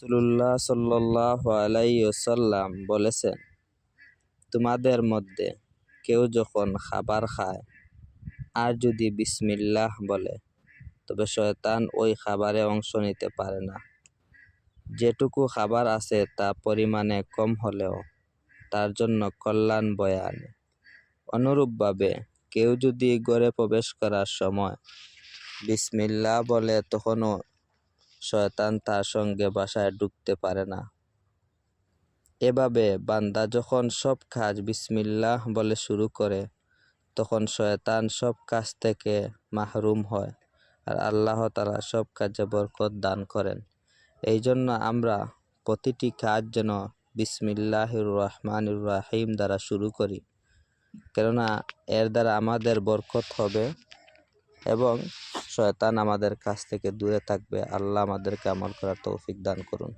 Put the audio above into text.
রাসূলুল্লাহ সাল্লাল্লাহু আলাইহি ওয়াসাল্লাম বলেছেন, তোমাদের মধ্যে কেউ যখন খাবার খায় আর যদি বিসমিল্লাহ বলে, তবে শয়তান ওই খাবারে অংশ নিতে পারে না। যেটুকু খাবার আছে তা পরিমাণে কম হলেও তার জন্য কল্যাণ বয়ে আনে। অনুরূপভাবে কেউ যদি ঘরে প্রবেশ করার সময় বিসমিল্লাহ বলে, তখনও শয়তান তার সঙ্গে বাসায় ঢুকতে পারে না। এভাবে বান্দা যখন সব কাজ বিসমিল্লাহ বলে শুরু করে, তখন শয়তান সব কাজ থেকে মাহরুম হয় আর আল্লাহ তাআলা সব কাজে বরকত দান করেন। এই জন্য আমরা প্রতিটি কাজ যেন বিসমিল্লাহির রহমানির রহিম দ্বারা শুরু করি, কেননা এর দ্বারা আমাদের বরকত হবে এবং শয়তান আমাদের কাছ থেকে দূরে থাকবে। আল্লাহ আমাদেরকে আমল করার তৌফিক দান করুন।